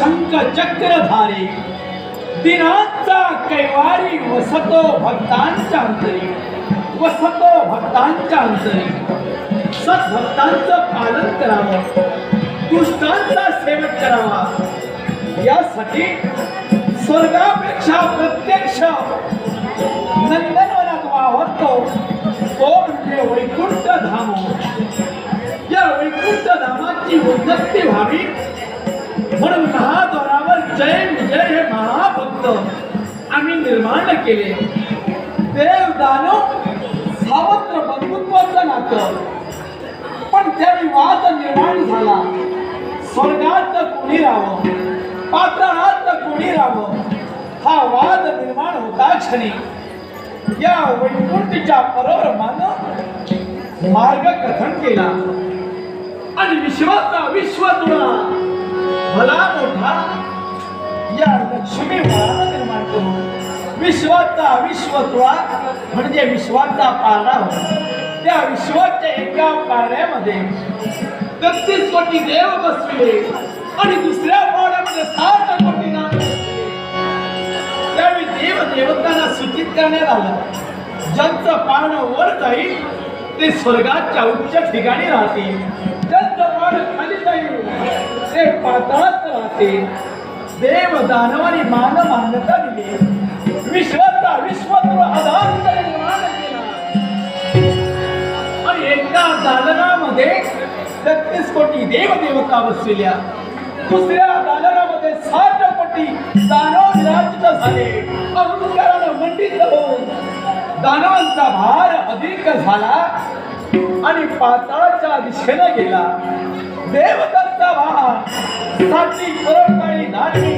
शंख चक्रधारी दिनांचा कैवारी वसतो भक्तांच्या अंतरी, वसतो भक्तांच्या अंतरी। सद्भक्तांचं पालन करावं, दुष्टांचा सेवक करावा, यासाठी स्वर्गापेक्षा प्रत्यक्ष नंदनवनात वावरतो तो म्हणजे वैकुंठ धाम। या वैकुंठ धामाची उन्नती व्हावी म्हणून महाद्वारावर जय विजय हे महाभक्त आम्ही निर्माण केले। देव दानव सावत्र बंधुत्वाचं नातं, पण त्यावेळी वाद निर्माण झाला। स्वर्गात कोणी राहावं, पाताळात कोणी राहावं, हा वाद निर्माण होता क्षणी या वैकुंठीच्या परब्रह्मानं मार्गकथन केला आणि विश्वाचा विश्वतुळा भला मोठा या लक्ष्मी वारानं निर्माण करून विश्वाचा विश्वतुळा म्हणजे विश्वाचा पारणा होता। त्या विश्वाच्या एका पारण्यामध्ये 33 कोटी देव बसविले आणि दुसऱ्या पारण्यामध्ये 60 कोटी नाग बसविले। त्यावेळी देव देवतांना सूचित करण्यात आलं, ज्यांचं पारण वर जाईल ते स्वर्गाच्या उच्च ठिकाणी राहतील, ज्यांचं पारण खाली जाईल ते पाताळात राहतील। देव दानवानी मान मान्यता दिली, विश्वाचा विश्वतुळा अधांतर निर्माण केला आणि एका दालनामध्ये 33 कोटी देव देवता बसलेल्या, दुसऱ्या दालनामध्ये 60 कोटी दानव विराजित झाले। अहंकारानं मंडित होऊन दानवांचा भार अधिक झाला आणि पाताळाच्या दिशेने गेला। देवतांचा भार साची परकाळी धारणी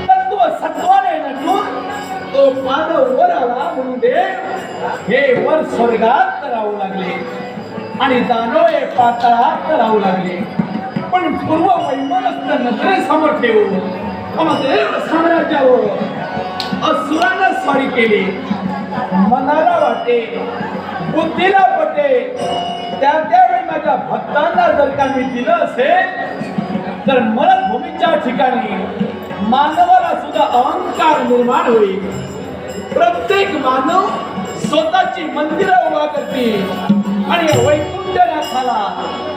तत्व सत्वाने नटून तो मानव वर आला म्हणून देव हे वर स्वर्गात राहू लागले आणि दानव हे पाताळात राहू लागले। पण पूर्व वैमनस्य नजरेसमोर ठेवून देव साम्राज्यावर असुरानं स्वारी केली। मनाला वाटे, बुद्धीला पटे, त्यावेळी माझ्या भक्तांना जर का मी दिलं असेल तर मरणभूमीच्या ठिकाणी मानवाला सुद्धा अहंकार निर्माण होईल। प्रत्येक मानव स्वतःची मंदिरं उभा करतील आणि वैकुंठनाथाला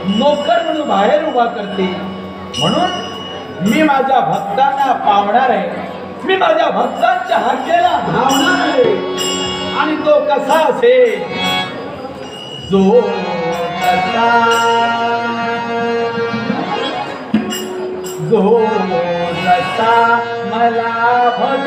नोकर म्हणून बाहेर उभा करते। म्हणून मी माझ्या भक्तांना पावणार आहे, मी माझ्या भक्तांच्या हाकेला धावणार आहे आणि तो कसा असेल, जो जसा मला भज